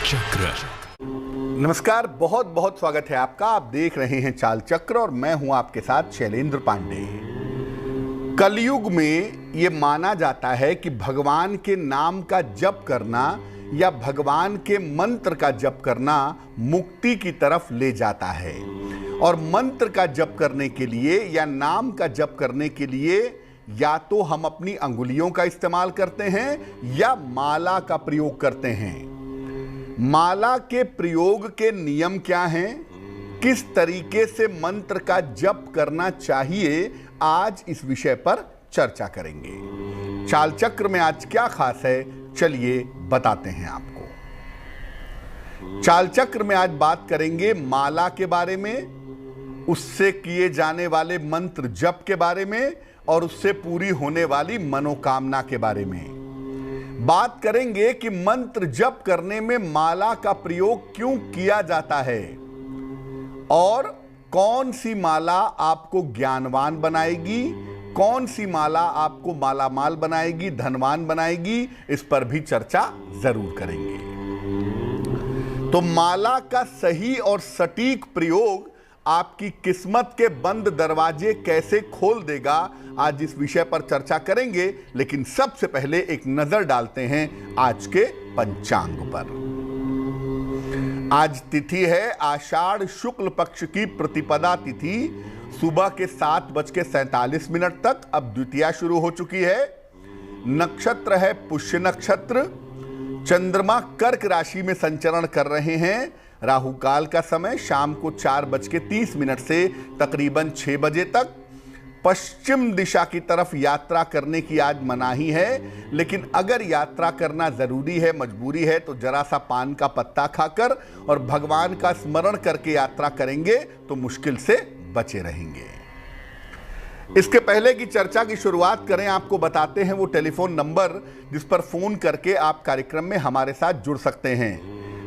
चक्र। नमस्कार, बहुत बहुत स्वागत है आपका। आप देख रहे हैं चाल चक्र और मैं हूं आपके साथ शैलेंद्र पांडे। कलयुग में ये माना जाता है कि भगवान के नाम का जप करना या भगवान के मंत्र का जप करना मुक्ति की तरफ ले जाता है। और मंत्र का जप करने के लिए या नाम का जप करने के लिए या तो हम अपनी अंगुलियों का इस्तेमाल करते हैं या माला का प्रयोग करते हैं। माला के प्रयोग के नियम क्या हैं, किस तरीके से मंत्र का जप करना चाहिए, आज इस विषय पर चर्चा करेंगे। चाल चक्र में आज क्या खास है, चलिए बताते हैं आपको। चाल चक्र में आज बात करेंगे माला के बारे में, उससे किए जाने वाले मंत्र जप के बारे में और उससे पूरी होने वाली मनोकामना के बारे में। बात करेंगे कि मंत्र जप करने में माला का प्रयोग क्यों किया जाता है और कौन सी माला आपको ज्ञानवान बनाएगी, कौन सी माला आपको मालामाल बनाएगी, धनवान बनाएगी, इस पर भी चर्चा जरूर करेंगे। तो माला का सही और सटीक प्रयोग आपकी किस्मत के बंद दरवाजे कैसे खोल देगा, आज इस विषय पर चर्चा करेंगे। लेकिन सबसे पहले एक नजर डालते हैं आज के पंचांग पर। आज तिथि है आषाढ़ शुक्ल पक्ष की प्रतिपदा तिथि, सुबह के 7:47 तक। अब द्वितीया शुरू हो चुकी है। नक्षत्र है पुष्य नक्षत्र। चंद्रमा कर्क राशि में संचरण कर रहे हैं। राहु काल का समय शाम को 4:30 से तकरीबन 6 बजे तक। पश्चिम दिशा की तरफ यात्रा करने की आज मनाही है, लेकिन अगर यात्रा करना जरूरी है, मजबूरी है, तो जरा सा पान का पत्ता खाकर और भगवान का स्मरण करके यात्रा करेंगे तो मुश्किल से बचे रहेंगे। इसके पहले की चर्चा की शुरुआत करें, आपको बताते हैं वो टेलीफोन नंबर जिस पर फोन करके आप कार्यक्रम में हमारे साथ जुड़ सकते हैं।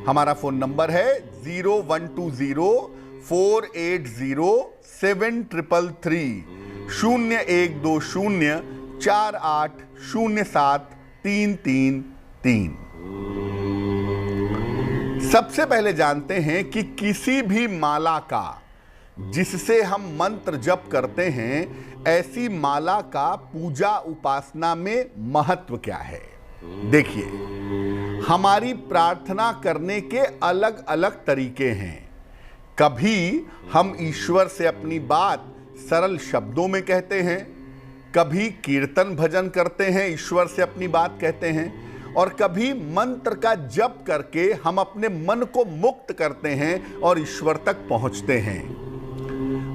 हमारा फोन नंबर है 0120-480-7333 0120-4807-333। सबसे पहले जानते हैं कि किसी भी माला का जिससे हम मंत्र जप करते हैं, ऐसी माला का पूजा उपासना में महत्व क्या है। देखिए, हमारी प्रार्थना करने के अलग अलग तरीके हैं। कभी हम ईश्वर से अपनी बात सरल शब्दों में कहते हैं, कभी कीर्तन भजन करते हैं, ईश्वर से अपनी बात कहते हैं, और कभी मंत्र का जप करके हम अपने मन को मुक्त करते हैं और ईश्वर तक पहुंचते हैं।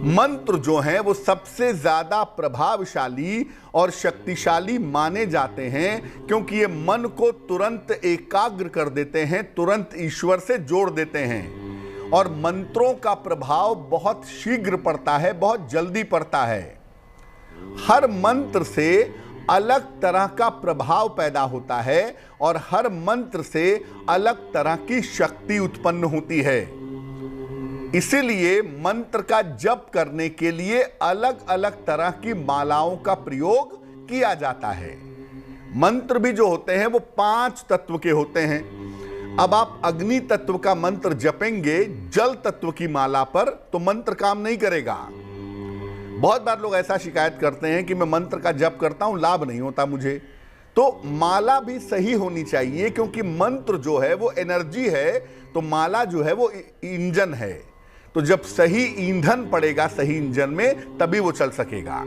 मंत्र जो हैं वो सबसे ज्यादा प्रभावशाली और शक्तिशाली माने जाते हैं, क्योंकि ये मन को तुरंत एकाग्र कर देते हैं, तुरंत ईश्वर से जोड़ देते हैं। और मंत्रों का प्रभाव बहुत शीघ्र पड़ता है, बहुत जल्दी पड़ता है। हर मंत्र से अलग तरह का प्रभाव पैदा होता है और हर मंत्र से अलग तरह की शक्ति उत्पन्न होती है। इसीलिए मंत्र का जप करने के लिए अलग अलग तरह की मालाओं का प्रयोग किया जाता है। मंत्र भी जो होते हैं वो 5 तत्व के होते हैं। अब आप अग्नि तत्व का मंत्र जपेंगे जल तत्व की माला पर, तो मंत्र काम नहीं करेगा। बहुत बार लोग ऐसा शिकायत करते हैं कि मैं मंत्र का जप करता हूं, लाभ नहीं होता मुझे। तो माला भी सही होनी चाहिए, क्योंकि मंत्र जो है वो एनर्जी है, तो माला जो है वो इंजन है। तो जब सही ईंधन पड़ेगा सही इंजन में, तभी वो चल सकेगा।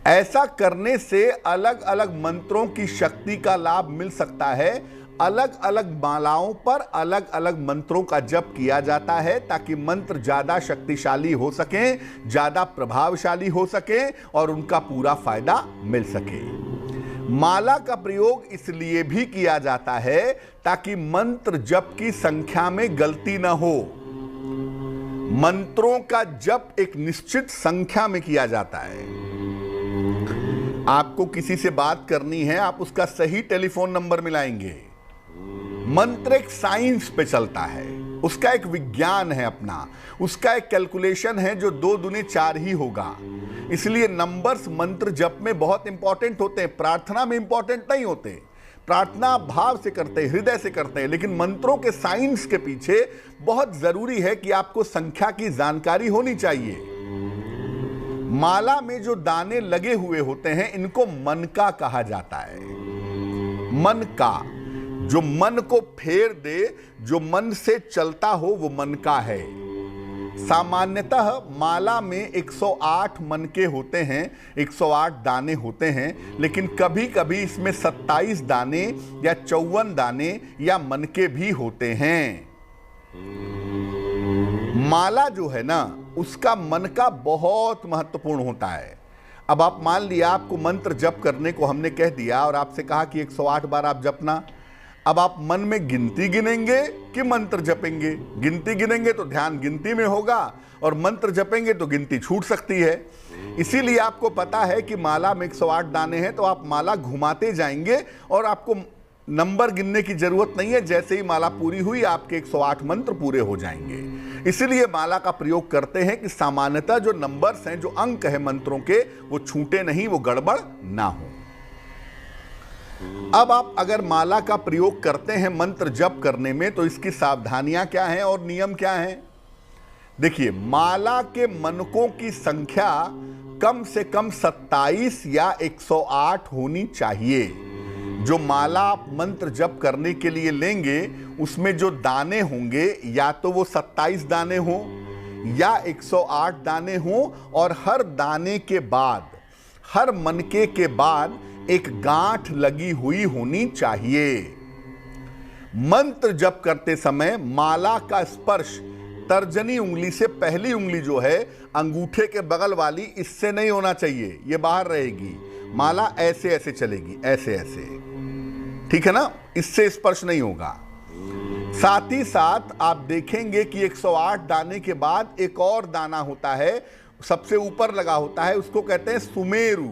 ऐसा करने से अलग अलग मंत्रों की शक्ति का लाभ मिल सकता है। अलग अलग मालाओं पर अलग अलग मंत्रों का जप किया जाता है, ताकि मंत्र ज्यादा शक्तिशाली हो सके, ज्यादा प्रभावशाली हो सके और उनका पूरा फायदा मिल सके। माला का प्रयोग इसलिए भी किया जाता है ताकि मंत्र जप की संख्या में गलती ना हो। मंत्रों का जप एक निश्चित संख्या में किया जाता है। आपको किसी से बात करनी है, आप उसका सही टेलीफोन नंबर मिलाएंगे। मंत्र एक साइंस पे चलता है, उसका एक विज्ञान है अपना, उसका एक कैलकुलेशन है जो 2 दूनी 4 ही होगा। इसलिए नंबर्स मंत्र जप में बहुत इंपॉर्टेंट होते हैं, प्रार्थना में इंपॉर्टेंट नहीं होते। प्रार्थना भाव से करते हैं, हृदय से करते हैं, लेकिन मंत्रों के साइंस के पीछे बहुत जरूरी है कि आपको संख्या की जानकारी होनी चाहिए। माला में जो दाने लगे हुए होते हैं इनको मनका कहा जाता है। मनका, जो मन को फेर दे, जो मन से चलता हो, वो मनका है। सामान्यतः माला में 108 मनके होते हैं, 108 दाने होते हैं, लेकिन कभी कभी इसमें 27 दाने या 54 दाने या मनके भी होते हैं। माला जो है ना, उसका मनका बहुत महत्वपूर्ण होता है। अब आप मान लिया आपको मंत्र जप करने को हमने कह दिया और आपसे कहा कि 108 बार आप जपना। अब आप मन में गिनती गिनेंगे कि मंत्र जपेंगे? गिनती गिनेंगे तो ध्यान गिनती में होगा और मंत्र जपेंगे तो गिनती छूट सकती है। इसीलिए आपको पता है कि माला में 108 दाने हैं, तो आप माला घुमाते जाएंगे और आपको नंबर गिनने की जरूरत नहीं है। जैसे ही माला पूरी हुई आपके 108 मंत्र पूरे हो जाएंगे। इसीलिए माला का प्रयोग करते हैं कि सामान्यतः जो नंबर्स हैं, जो अंक हैं मंत्रों के, वो छूटे नहीं, वो गड़बड़ ना हो। अब आप अगर माला का प्रयोग करते हैं मंत्र जप करने में, तो इसकी सावधानियां क्या हैं और नियम क्या हैं? देखिए, माला के मनकों की संख्या कम से कम 27 या 108 होनी चाहिए। जो माला आप मंत्र जप करने के लिए लेंगे, उसमें जो दाने होंगे या तो वो 27 दाने हों या 108 दाने हों, और हर दाने के बाद, हर मनके के बाद एक गांठ लगी हुई होनी चाहिए। मंत्र जप करते समय माला का स्पर्श तर्जनी उंगली से, पहली उंगली जो है अंगूठे के बगल वाली, इससे नहीं होना चाहिए, ये बाहर रहेगी। माला ऐसे ऐसे चलेगी, ऐसे ऐसे, ठीक है ना, इससे स्पर्श नहीं होगा। साथ ही साथ आप देखेंगे कि 108 दाने के बाद एक और दाना होता है, सबसे ऊपर लगा होता है, उसको कहते हैं सुमेरु।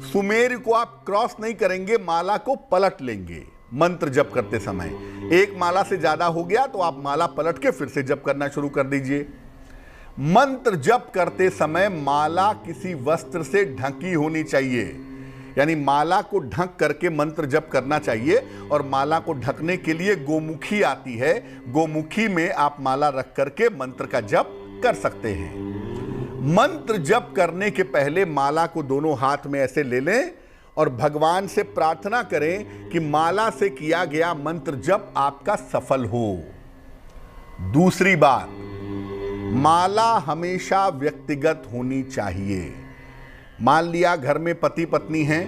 सुमेरु को आप क्रॉस नहीं करेंगे, माला को पलट लेंगे मंत्र जप करते समय। एक माला से ज्यादा हो गया तो आप माला पलट के फिर से जप करना शुरू कर दीजिए। मंत्र जप करते समय माला किसी वस्त्र से ढकी होनी चाहिए, यानी माला को ढक करके मंत्र जप करना चाहिए। और माला को ढकने के लिए गोमुखी आती है, गोमुखी में आप माला रख करके मंत्र का जप कर सकते हैं। मंत्र जप करने के पहले माला को दोनों हाथ में ऐसे ले लें और भगवान से प्रार्थना करें कि माला से किया गया मंत्र जप आपका सफल हो। दूसरी बात, माला हमेशा व्यक्तिगत होनी चाहिए। मान लिया घर में पति पत्नी हैं,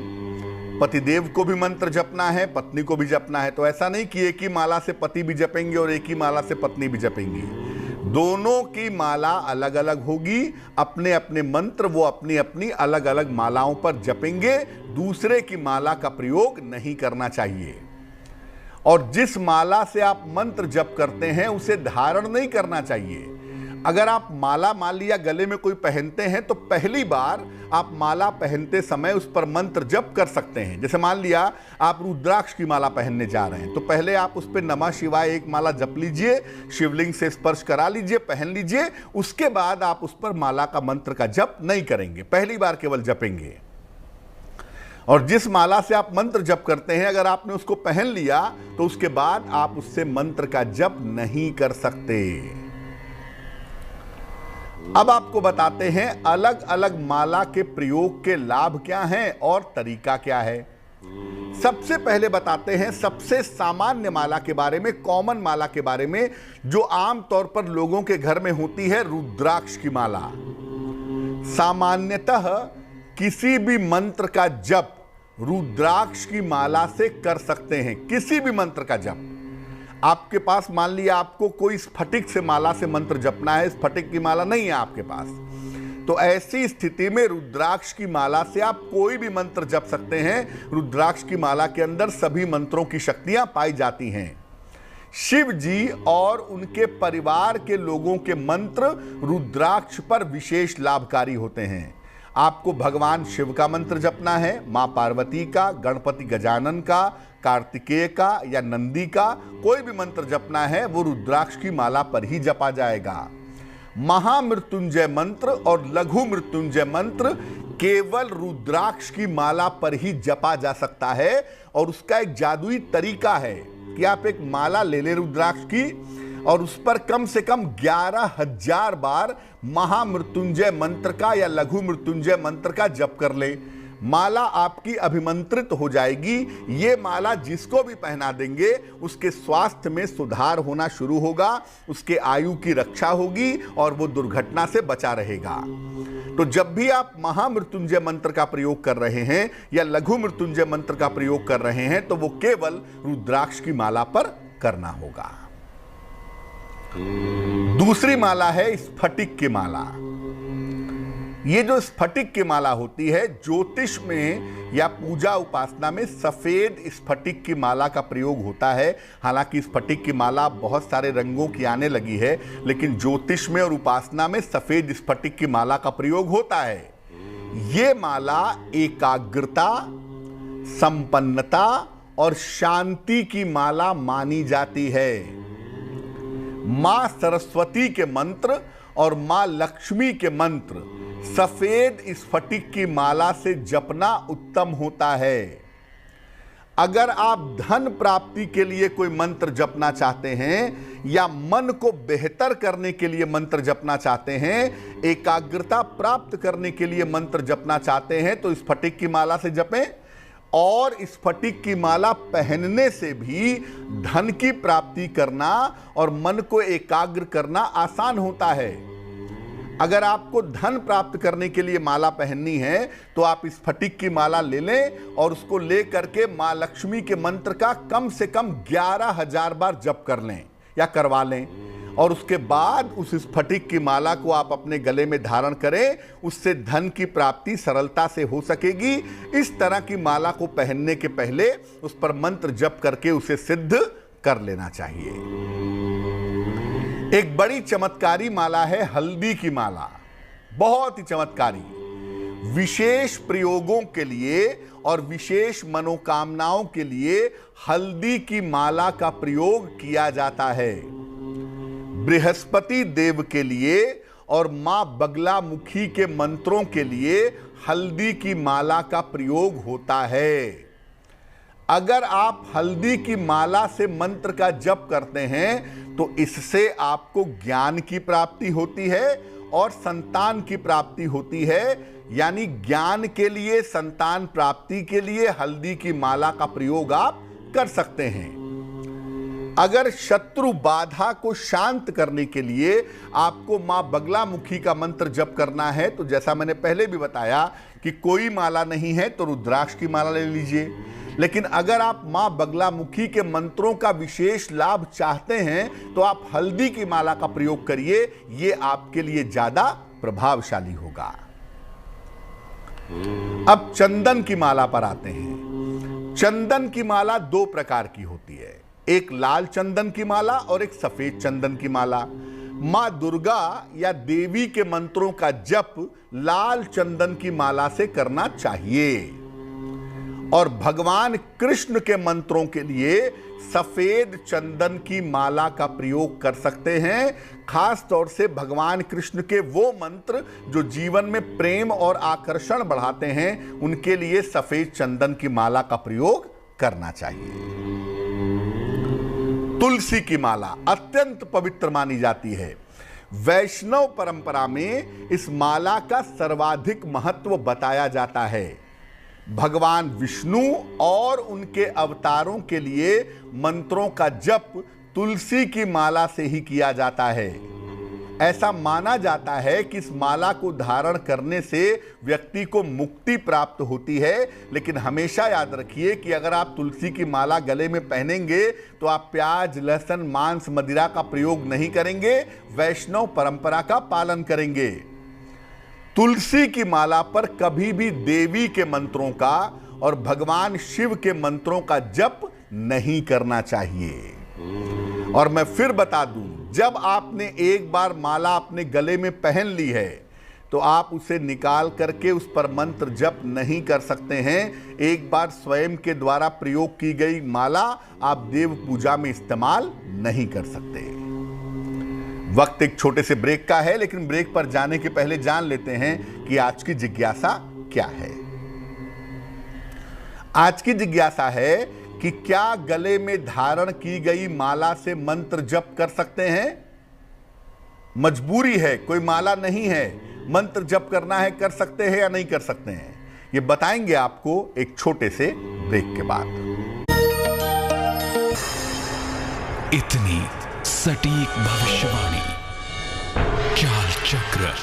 पतिदेव को भी मंत्र जपना है, पत्नी को भी जपना है, तो ऐसा नहीं कि एक ही माला से पति भी जपेंगे और एक ही माला से पत्नी भी जपेंगी। दोनों की माला अलग अलग होगी, अपने अपने मंत्र वो अपनी अपनी अलग अलग मालाओं पर जपेंगे। दूसरे की माला का प्रयोग नहीं करना चाहिए। और जिस माला से आप मंत्र जप करते हैं उसे धारण नहीं करना चाहिए। अगर आप माला मान लिया गले में कोई पहनते हैं, तो पहली बार आप माला पहनते समय उस पर मंत्र जप कर सकते हैं। जैसे मान लिया आप रुद्राक्ष की माला पहनने जा रहे हैं, तो पहले आप उस पर नमः शिवाय एक माला जप लीजिए, शिवलिंग से स्पर्श करा लीजिए, पहन लीजिए। उसके बाद आप उस पर माला का मंत्र का जप नहीं करेंगे, पहली बार केवल जपेंगे। और जिस माला से आप मंत्र जप करते हैं, अगर आपने उसको पहन लिया तो उसके बाद आप उससे मंत्र का जप नहीं कर सकते। अब आपको बताते हैं अलग अलग माला के प्रयोग के लाभ क्या हैं और तरीका क्या है। सबसे पहले बताते हैं सबसे सामान्य माला के बारे में, कॉमन माला के बारे में, जो आम तौर पर लोगों के घर में होती है, रुद्राक्ष की माला। सामान्यतः किसी भी मंत्र का जप रुद्राक्ष की माला से कर सकते हैं। किसी भी मंत्र का जप आपके पास, मान लिया आपको कोई स्फटिक से माला से मंत्र जपना है, स्फटिक की माला नहीं है आपके पास, तो ऐसी स्थिति में रुद्राक्ष की माला से आप कोई भी मंत्र जप सकते हैं। रुद्राक्ष की माला के अंदर सभी मंत्रों की शक्तियां पाई जाती हैं। शिव जी और उनके परिवार के लोगों के मंत्र रुद्राक्ष पर विशेष लाभकारी होते हैं। आपको भगवान शिव का मंत्र जपना है, मां पार्वती का, गणपति गजानन का, कार्तिकेय का या नंदी का, कोई भी मंत्र जपना है वो रुद्राक्ष की माला पर ही जपा जाएगा। महामृत्युंजय मंत्र और लघु मृत्युंजय मंत्र केवल रुद्राक्ष की माला पर ही जपा जा सकता है। और उसका एक जादुई तरीका है कि आप एक माला ले लें रुद्राक्ष की और उस पर कम से कम 11,000 बार महामृत्युंजय मंत्र का या लघु मृत्युंजय मंत्र का जप कर ले। माला आपकी अभिमंत्रित हो जाएगी। ये माला जिसको भी पहना देंगे उसके स्वास्थ्य में सुधार होना शुरू होगा, उसके आयु की रक्षा होगी और वो दुर्घटना से बचा रहेगा। तो जब भी आप महामृत्युंजय मंत्र का प्रयोग कर रहे हैं या लघु मृत्युंजय मंत्र का प्रयोग कर रहे हैं तो वो केवल रुद्राक्ष की माला पर करना होगा। दूसरी माला है स्फटिक की माला। ये जो स्फटिक की माला होती है, ज्योतिष में या पूजा उपासना में सफेद स्फटिक की माला का प्रयोग होता है। हालांकि स्फटिक की माला बहुत सारे रंगों की आने लगी है, लेकिन ज्योतिष में और उपासना में सफेद स्फटिक की माला का प्रयोग होता है। ये माला एकाग्रता, संपन्नता और शांति की माला मानी जाती है। मां सरस्वती के मंत्र और मां लक्ष्मी के मंत्र सफेद स्फटिक की माला से जपना उत्तम होता है। अगर आप धन प्राप्ति के लिए कोई मंत्र जपना चाहते हैं या मन को बेहतर करने के लिए मंत्र जपना चाहते हैं, एकाग्रता प्राप्त करने के लिए मंत्र जपना चाहते हैं, तो स्फटिक की माला से जपें। और स्फटिक की माला पहनने से भी धन की प्राप्ति करना और मन को एकाग्र करना आसान होता है। अगर आपको धन प्राप्त करने के लिए माला पहननी है तो आप स्फटिक की माला ले लें और उसको ले करके मां लक्ष्मी के मंत्र का कम से कम 11,000 बार जप कर लें या करवा लें। और उसके बाद उस स्फटिक की माला को आप अपने गले में धारण करें, उससे धन की प्राप्ति सरलता से हो सकेगी। इस तरह की माला को पहनने के पहले उस पर मंत्र जप करके उसे सिद्ध कर लेना चाहिए। एक बड़ी चमत्कारी माला है हल्दी की माला, बहुत ही चमत्कारी। विशेष प्रयोगों के लिए और विशेष मनोकामनाओं के लिए हल्दी की माला का प्रयोग किया जाता है। बृहस्पति देव के लिए और मां बगलामुखी के मंत्रों के लिए हल्दी की माला का प्रयोग होता है। अगर आप हल्दी की माला से मंत्र का जप करते हैं तो इससे आपको ज्ञान की प्राप्ति होती है और संतान की प्राप्ति होती है। यानी ज्ञान के लिए, संतान प्राप्ति के लिए हल्दी की माला का प्रयोग आप कर सकते हैं। अगर शत्रु बाधा को शांत करने के लिए आपको मां बगलामुखी का मंत्र जप करना है तो जैसा मैंने पहले भी बताया कि कोई माला नहीं है तो रुद्राक्ष की माला ले लीजिए। लेकिन अगर आप मां बगलामुखी के मंत्रों का विशेष लाभ चाहते हैं तो आप हल्दी की माला का प्रयोग करिए, ये आपके लिए ज्यादा प्रभावशाली होगा। अब चंदन की माला पर आते हैं। चंदन की माला दो प्रकार की होती है, एक लाल चंदन की माला और एक सफेद चंदन की माला। मां दुर्गा या देवी के मंत्रों का जप लाल चंदन की माला से करना चाहिए और भगवान कृष्ण के मंत्रों के लिए सफेद चंदन की माला का प्रयोग कर सकते हैं। खास तौर से भगवान कृष्ण के वो मंत्र जो जीवन में प्रेम और आकर्षण बढ़ाते हैं, उनके लिए सफेद चंदन की माला का प्रयोग करना चाहिए। तुलसी की माला अत्यंत पवित्र मानी जाती है। वैष्णव परंपरा में इस माला का सर्वाधिक महत्व बताया जाता है। भगवान विष्णु और उनके अवतारों के लिए मंत्रों का जप तुलसी की माला से ही किया जाता है। ऐसा माना जाता है कि इस माला को धारण करने से व्यक्ति को मुक्ति प्राप्त होती है। लेकिन हमेशा याद रखिए कि अगर आप तुलसी की माला गले में पहनेंगे तो आप प्याज, लहसुन, मांस, मदिरा का प्रयोग नहीं करेंगे, वैष्णव परंपरा का पालन करेंगे। तुलसी की माला पर कभी भी देवी के मंत्रों का और भगवान शिव के मंत्रों का जप नहीं करना चाहिए। और मैं फिर बता दूं, जब आपने एक बार माला अपने गले में पहन ली है तो आप उसे निकाल करके उस पर मंत्र जप नहीं कर सकते हैं। एक बार स्वयं के द्वारा प्रयोग की गई माला आप देव पूजा में इस्तेमाल नहीं कर सकते। वक्त एक छोटे से ब्रेक का है, लेकिन ब्रेक पर जाने के पहले जान लेते हैं कि आज की जिज्ञासा क्या है? आज की जिज्ञासा है कि क्या गले में धारण की गई माला से मंत्र जप कर सकते हैं? मजबूरी है, कोई माला नहीं है, मंत्र जप करना है, कर सकते हैं या नहीं कर सकते हैं? ये बताएंगे आपको एक छोटे से ब्रेक के बाद। इतनी सटीक भविष्यवाणी, चाल चक्र।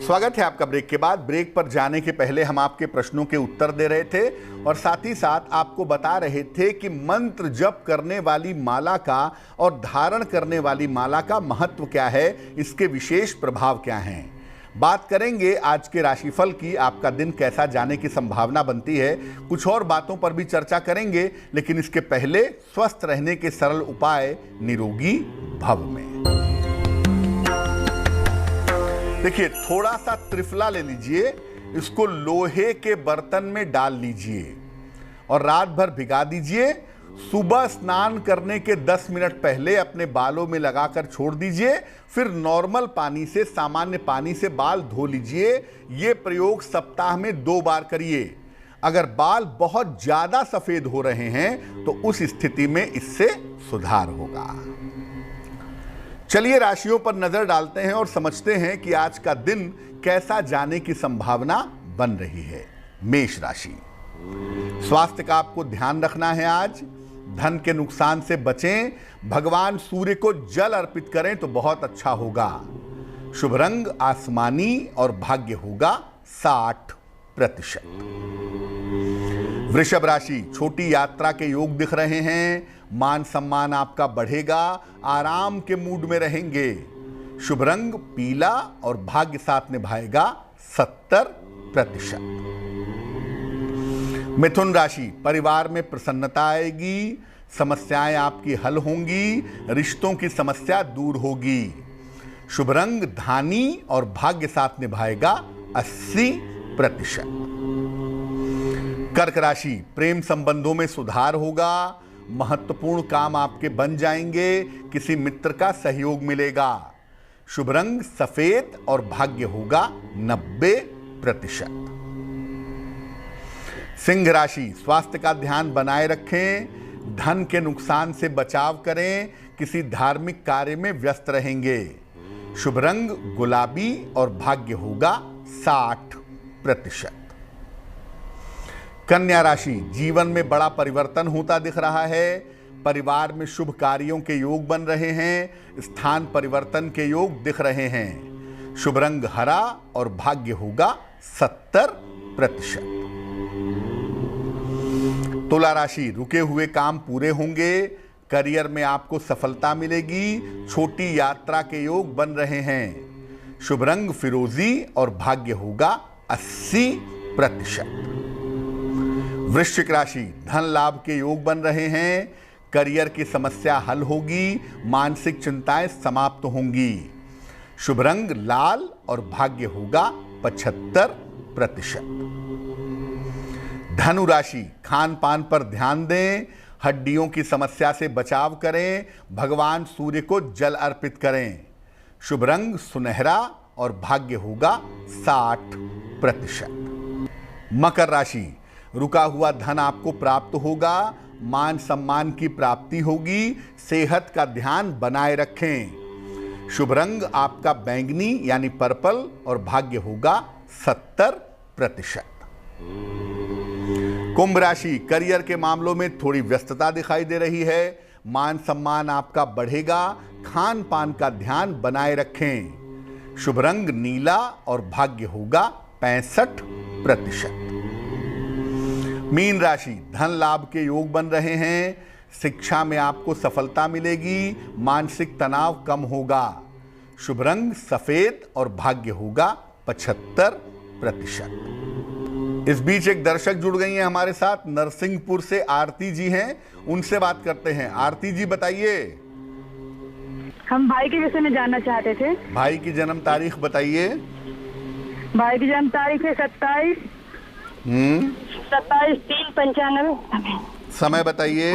स्वागत है आपका ब्रेक के बाद। ब्रेक पर जाने के पहले हम आपके प्रश्नों के उत्तर दे रहे थे और साथ ही साथ आपको बता रहे थे कि मंत्र जप करने वाली माला का और धारण करने वाली माला का महत्व क्या है, इसके विशेष प्रभाव क्या हैं। बात करेंगे आज के राशिफल की, आपका दिन कैसा जाने की संभावना बनती है, कुछ और बातों पर भी चर्चा करेंगे, लेकिन इसके पहले स्वस्थ रहने के सरल उपाय निरोगी भव में। देखिए, थोड़ा सा त्रिफला ले लीजिए, इसको लोहे के बर्तन में डाल लीजिए और रात भर भिगा दीजिए। सुबह स्नान करने के 10 मिनट पहले अपने बालों में लगाकर छोड़ दीजिए, फिर नॉर्मल पानी से, सामान्य पानी से बाल धो लीजिए। ये प्रयोग सप्ताह में 2 बार करिए। अगर बाल बहुत ज्यादा सफेद हो रहे हैं तो उस स्थिति में इससे सुधार होगा। चलिए राशियों पर नजर डालते हैं और समझते हैं कि आज का दिन कैसा जाने की संभावना बन रही है। मेष राशि, स्वास्थ्य का आपको ध्यान रखना है। आज धन के नुकसान से बचें, भगवान सूर्य को जल अर्पित करें तो बहुत अच्छा होगा। शुभ रंग आसमानी और भाग्य होगा 60%। वृषभ राशि, छोटी यात्रा के योग दिख रहे हैं, मान सम्मान आपका बढ़ेगा, आराम के मूड में रहेंगे। शुभ रंग पीला और भाग्य साथ निभाएगा 70%। मिथुन राशि, परिवार में प्रसन्नता आएगी, समस्याएं आपकी हल होंगी, रिश्तों की समस्या दूर होगी। शुभ रंग धानी और भाग्य साथ निभाएगा 80%। कर्क राशि, प्रेम संबंधों में सुधार होगा, महत्वपूर्ण काम आपके बन जाएंगे, किसी मित्र का सहयोग मिलेगा। शुभ रंग सफेद और भाग्य होगा 90%। सिंह राशि, स्वास्थ्य का ध्यान बनाए रखें, धन के नुकसान से बचाव करें, किसी धार्मिक कार्य में व्यस्त रहेंगे। शुभ रंग गुलाबी और भाग्य होगा 60%। कन्या राशि, जीवन में बड़ा परिवर्तन होता दिख रहा है, परिवार में शुभ कार्यों के योग बन रहे हैं, स्थान परिवर्तन के योग दिख रहे हैं। शुभ रंग हरा और भाग्य होगा 70%। तुला राशि, रुके हुए काम पूरे होंगे, करियर में आपको सफलता मिलेगी, छोटी यात्रा के योग बन रहे हैं। शुभ रंग फिरोजी और भाग्य होगा 80%। वृश्चिक राशि, धन लाभ के योग बन रहे हैं, करियर की समस्या हल होगी, मानसिक चिंताएं समाप्त होंगी। शुभ रंग लाल और भाग्य होगा 75%। धनु राशि, खान पान पर ध्यान दें, हड्डियों की समस्या से बचाव करें, भगवान सूर्य को जल अर्पित करें। शुभ रंग सुनहरा और भाग्य होगा 60%। मकर राशि, रुका हुआ धन आपको प्राप्त होगा, मान सम्मान की प्राप्ति होगी, सेहत का ध्यान बनाए रखें। शुभ रंग आपका बैंगनी यानी पर्पल और भाग्य होगा 70%। कुंभ राशि, करियर के मामलों में थोड़ी व्यस्तता दिखाई दे रही है, मान सम्मान आपका बढ़ेगा, खान पान का ध्यान बनाए रखें। शुभ रंग नीला और भाग्य होगा 65%। मीन राशि, धन लाभ के योग बन रहे हैं, शिक्षा में आपको सफलता मिलेगी, मानसिक तनाव कम होगा। शुभ रंग सफेद और भाग्य होगा 75%। इस बीच एक दर्शक जुड़ गई हैं हमारे साथ, नरसिंहपुर से आरती जी हैं, उनसे बात करते हैं। आरती जी बताइए। हम भाई के विषय में जानना चाहते थे। भाई की जन्म तारीख बताइए। भाई की जन्म तारीख है 27/3/95। समय बताइए।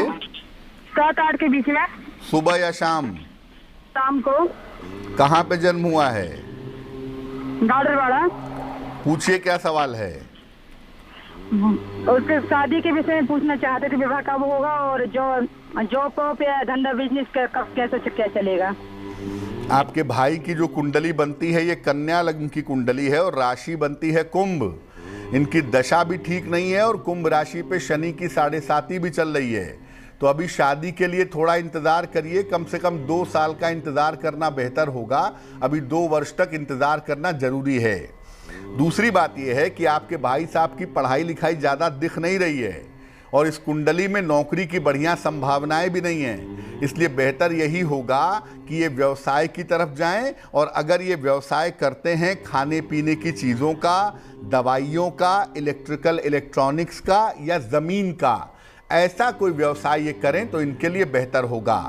7-8 के बीच में। सुबह या शाम? शाम को। कहाँ पे जन्म हुआ है? गाडरवाड़ा। पूछिए क्या सवाल है। उसके शादी के विषय में पूछना चाहते थे, विवाह कब होगा और जॉब या धंधा बिजनेस कब कैसे क्या चलेगा। आपके भाई की जो कुंडली बनती है ये कन्या लग्न की कुंडली है और राशि बनती है कुंभ। इनकी दशा भी ठीक नहीं है और कुंभ राशि पे शनि की 7.5 भी चल रही है। तो अभी शादी के लिए थोड़ा इंतज़ार करिए, कम से कम 2 साल का इंतज़ार करना बेहतर होगा। अभी 2 वर्ष तक इंतज़ार करना ज़रूरी है। दूसरी बात यह है कि आपके भाई साहब की पढ़ाई लिखाई ज़्यादा दिख नहीं रही है और इस कुंडली में नौकरी की बढ़िया संभावनाएं भी नहीं हैं। इसलिए बेहतर यही होगा कि ये व्यवसाय की तरफ जाएं और अगर ये व्यवसाय करते हैं खाने पीने की चीज़ों का, दवाइयों का, इलेक्ट्रिकल इलेक्ट्रॉनिक्स का या ज़मीन का, ऐसा कोई व्यवसाय ये करें तो इनके लिए बेहतर होगा।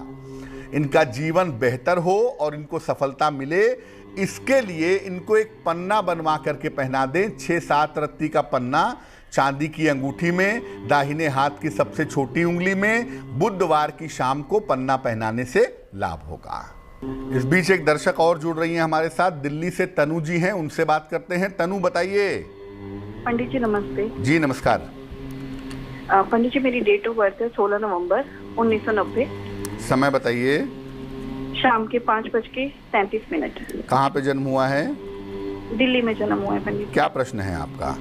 इनका जीवन बेहतर हो और इनको सफलता मिले, इसके लिए इनको एक पन्ना बनवा करके पहना दें। 6-7 रत्ती का पन्ना चांदी की अंगूठी में, दाहिने हाथ की सबसे छोटी उंगली में, बुधवार की शाम को पन्ना पहनाने से लाभ होगा। इस बीच एक दर्शक और जुड़ रही हैं हमारे साथ, दिल्ली से तनु जी हैं, उनसे बात करते हैं। तनु बताइए। पंडित जी नमस्ते। जी नमस्कार। पंडित जी मेरी डेट ऑफ बर्थ है 16 नवंबर 1990। समय बताइए। शाम के 5:33। कहाँ पे जन्म हुआ है? दिल्ली में जन्म हुआ है पंडित जी। क्या प्रश्न है आपका?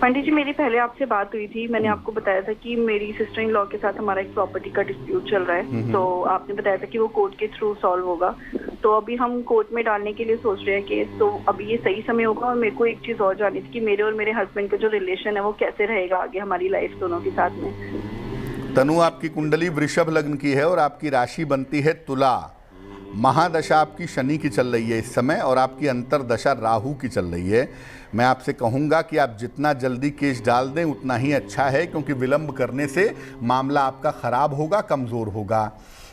पंडित जी मेरी पहले आपसे बात हुई थी, मैंने आपको बताया था कि मेरी सिस्टर इन लॉ के साथ हमारा एक प्रॉपर्टी का डिस्प्यूट चल रहा है, तो आपने बताया था कि वो कोर्ट के थ्रू सॉल्व होगा। तो अभी हम कोर्ट में डालने के लिए सोच रहे हैं केस, तो अभी ये सही समय होगा। और मेरे को एक चीज और जाननी थी कि मेरे और मेरे हस्बैंड का जो रिलेशन है वो कैसे रहेगा आगे हमारी लाइफ दोनों के साथ में। तनु आपकी कुंडली वृषभ लग्न की है और आपकी राशि बनती है तुला। महादशा आपकी शनि की चल रही है इस समय और आपकी अंतरदशा राहु की चल रही है। मैं आपसे कहूँगा कि आप जितना जल्दी केस डाल दें उतना ही अच्छा है, क्योंकि विलंब करने से मामला आपका ख़राब होगा, कमज़ोर होगा।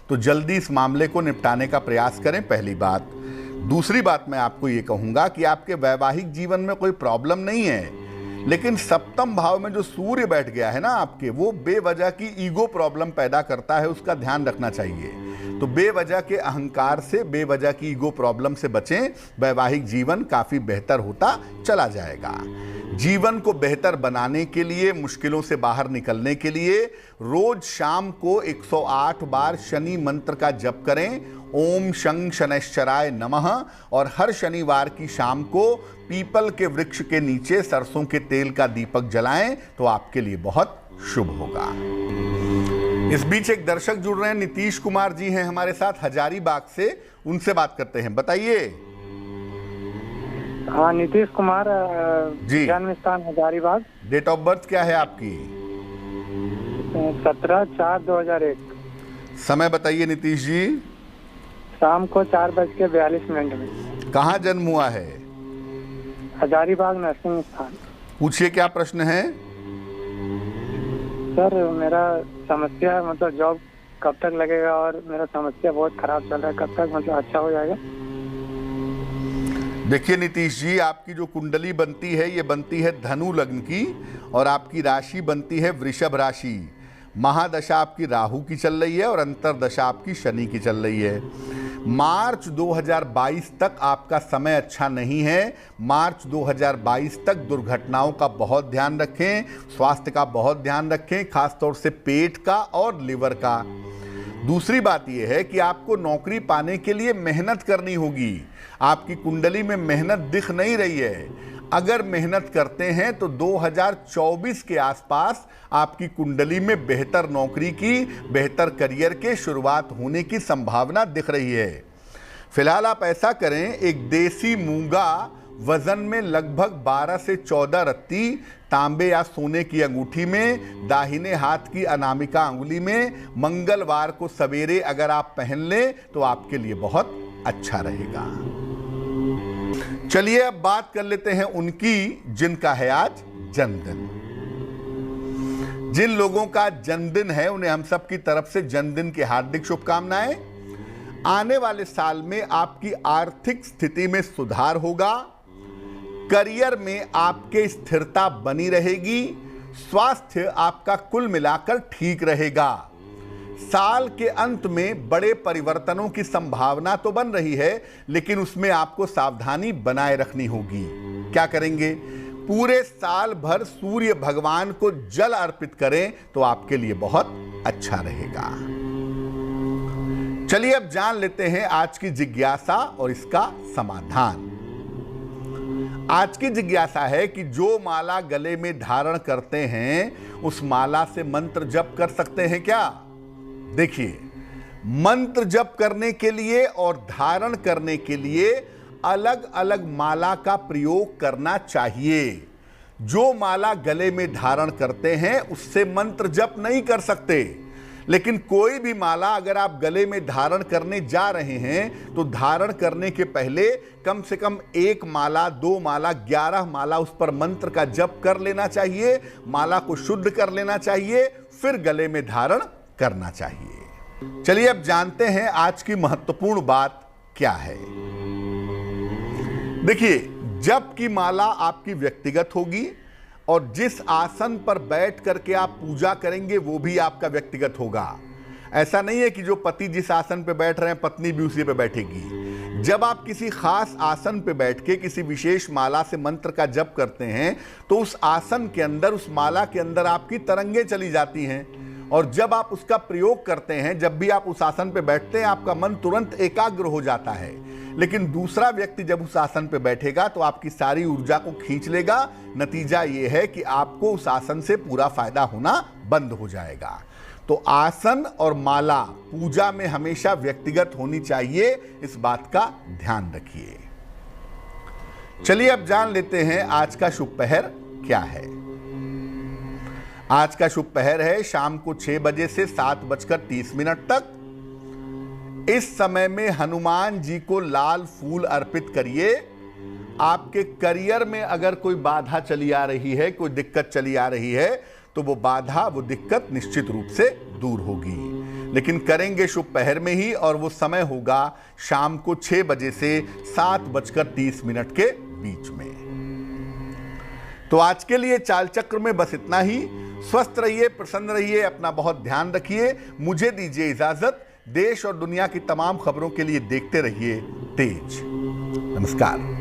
तो जल्दी इस मामले को निपटाने का प्रयास करें, पहली बात। दूसरी बात मैं आपको ये कहूँगा कि आपके वैवाहिक जीवन में कोई प्रॉब्लम नहीं है, लेकिन सप्तम भाव में जो सूर्य बैठ गया है ना आपके, वो बेवजह की ईगो प्रॉब्लम पैदा करता है, उसका ध्यान रखना चाहिए। तो बेवजह के अहंकार से, बेवजह की ईगो प्रॉब्लम से बचें, वैवाहिक जीवन काफ़ी बेहतर होता चला जाएगा। जीवन को बेहतर बनाने के लिए, मुश्किलों से बाहर निकलने के लिए रोज शाम को 108 बार शनि मंत्र का जप करें, ओम शं शनैश्चराय नमः, और हर शनिवार की शाम को पीपल के वृक्ष के नीचे सरसों के तेल का दीपक जलाएं तो आपके लिए बहुत शुभ होगा। इस बीच एक दर्शक जुड़ रहे हैं, नीतीश कुमार जी हैं हमारे साथ हजारीबाग से, उनसे बात करते हैं। बताइए। हाँ, नीतीश कुमार जी, जन्म स्थान हजारीबाग। डेट ऑफ बर्थ क्या है आपकी? 17/4/2001। समय बताइए नीतीश जी। शाम को 4:42 में। कहाँ जन्म हुआ है? हजारीबाग नर्सिंग स्थान। पूछिए क्या प्रश्न है? सर मेरा समस्या मतलब जॉब कब तक लगेगा, और मेरा समस्या बहुत खराब चल रहा है, कब तक मतलब अच्छा हो जाएगा? देखिए नीतीश जी, आपकी जो कुंडली बनती है ये बनती है धनु लग्न की और आपकी राशि बनती है वृषभ राशि। महादशा आपकी राहु की चल रही है और अंतरदशा आपकी शनि की चल रही है। मार्च 2022 तक आपका समय अच्छा नहीं है। मार्च 2022 तक दुर्घटनाओं का बहुत ध्यान रखें, स्वास्थ्य का बहुत ध्यान रखें, खासतौर से पेट का और लिवर का। दूसरी बात यह है कि आपको नौकरी पाने के लिए मेहनत करनी होगी। आपकी कुंडली में मेहनत दिख नहीं रही है। अगर मेहनत करते हैं तो 2024 के आसपास आपकी कुंडली में बेहतर नौकरी की, बेहतर करियर के शुरुआत होने की संभावना दिख रही है। फिलहाल आप ऐसा करें, एक देसी मूंगा वजन में लगभग 12 से 14 रत्ती तांबे या सोने की अंगूठी में, दाहिने हाथ की अनामिका अंगुली में, मंगलवार को सवेरे अगर आप पहन लें तो आपके लिए बहुत अच्छा रहेगा। चलिए अब बात कर लेते हैं उनकी जिनका है आज जन्मदिन। जिन लोगों का जन्मदिन है उन्हें हम सब की तरफ से जन्मदिन की हार्दिक शुभकामनाएं। आने वाले साल में आपकी आर्थिक स्थिति में सुधार होगा, करियर में आपके स्थिरता बनी रहेगी, स्वास्थ्य आपका कुल मिलाकर ठीक रहेगा। साल के अंत में बड़े परिवर्तनों की संभावना तो बन रही है, लेकिन उसमें आपको सावधानी बनाए रखनी होगी। क्या करेंगे? पूरे साल भर सूर्य भगवान को जल अर्पित करें तो आपके लिए बहुत अच्छा रहेगा। चलिए अब जान लेते हैं आज की जिज्ञासा और इसका समाधान। आज की जिज्ञासा है कि जो माला गले में धारण करते हैं उस माला से मंत्र जप कर सकते हैं क्या? देखिए, मंत्र जप करने के लिए और धारण करने के लिए अलग अलग माला का प्रयोग करना चाहिए। जो माला गले में धारण करते हैं उससे मंत्र जप नहीं कर सकते, लेकिन कोई भी माला अगर आप गले में धारण करने जा रहे हैं तो धारण करने के पहले कम से कम 1 माला, 2 माला, 11 माला उस पर मंत्र का जप कर लेना चाहिए, माला को शुद्ध कर लेना चाहिए, फिर गले में धारण करना चाहिए। चलिए अब जानते हैं आज की महत्वपूर्ण बात क्या है। देखिए, जप की माला आपकी व्यक्तिगत होगी और जिस आसन पर बैठ करके आप पूजा करेंगे वो भी आपका व्यक्तिगत होगा। ऐसा नहीं है कि जो पति जिस आसन पे बैठ रहे हैं पत्नी भी उसी पे बैठेगी। जब आप किसी खास आसन पे बैठ के किसी विशेष माला से मंत्र का जप करते हैं तो उस आसन के अंदर, उस माला के अंदर आपकी तरंगें चली जाती हैं और जब आप उसका प्रयोग करते हैं, जब भी आप उस आसन पे बैठते हैं आपका मन तुरंत एकाग्र हो जाता है। लेकिन दूसरा व्यक्ति जब उस आसन पे बैठेगा तो आपकी सारी ऊर्जा को खींच लेगा। नतीजा यह है कि आपको उस आसन से पूरा फायदा होना बंद हो जाएगा। तो आसन और माला पूजा में हमेशा व्यक्तिगत होनी चाहिए, इस बात का ध्यान रखिए। चलिए अब जान लेते हैं आज का शुभ पहर क्या है। आज का शुभ पहर है शाम को 6 बजे से 7:30 तक। इस समय में हनुमान जी को लाल फूल अर्पित करिए। आपके करियर में अगर कोई बाधा चली आ रही है, कोई दिक्कत चली आ रही है, तो वो बाधा, वो दिक्कत निश्चित रूप से दूर होगी। लेकिन करेंगे शुभ पहर में ही, और वो समय होगा शाम को 6 बजे से 7:30 के बीच में। तो आज के लिए चाल चक्र में बस इतना ही। स्वस्थ रहिए, प्रसन्न रहिए, अपना बहुत ध्यान रखिए। मुझे दीजिए इजाजत। देश और दुनिया की तमाम खबरों के लिए देखते रहिए तेज। नमस्कार।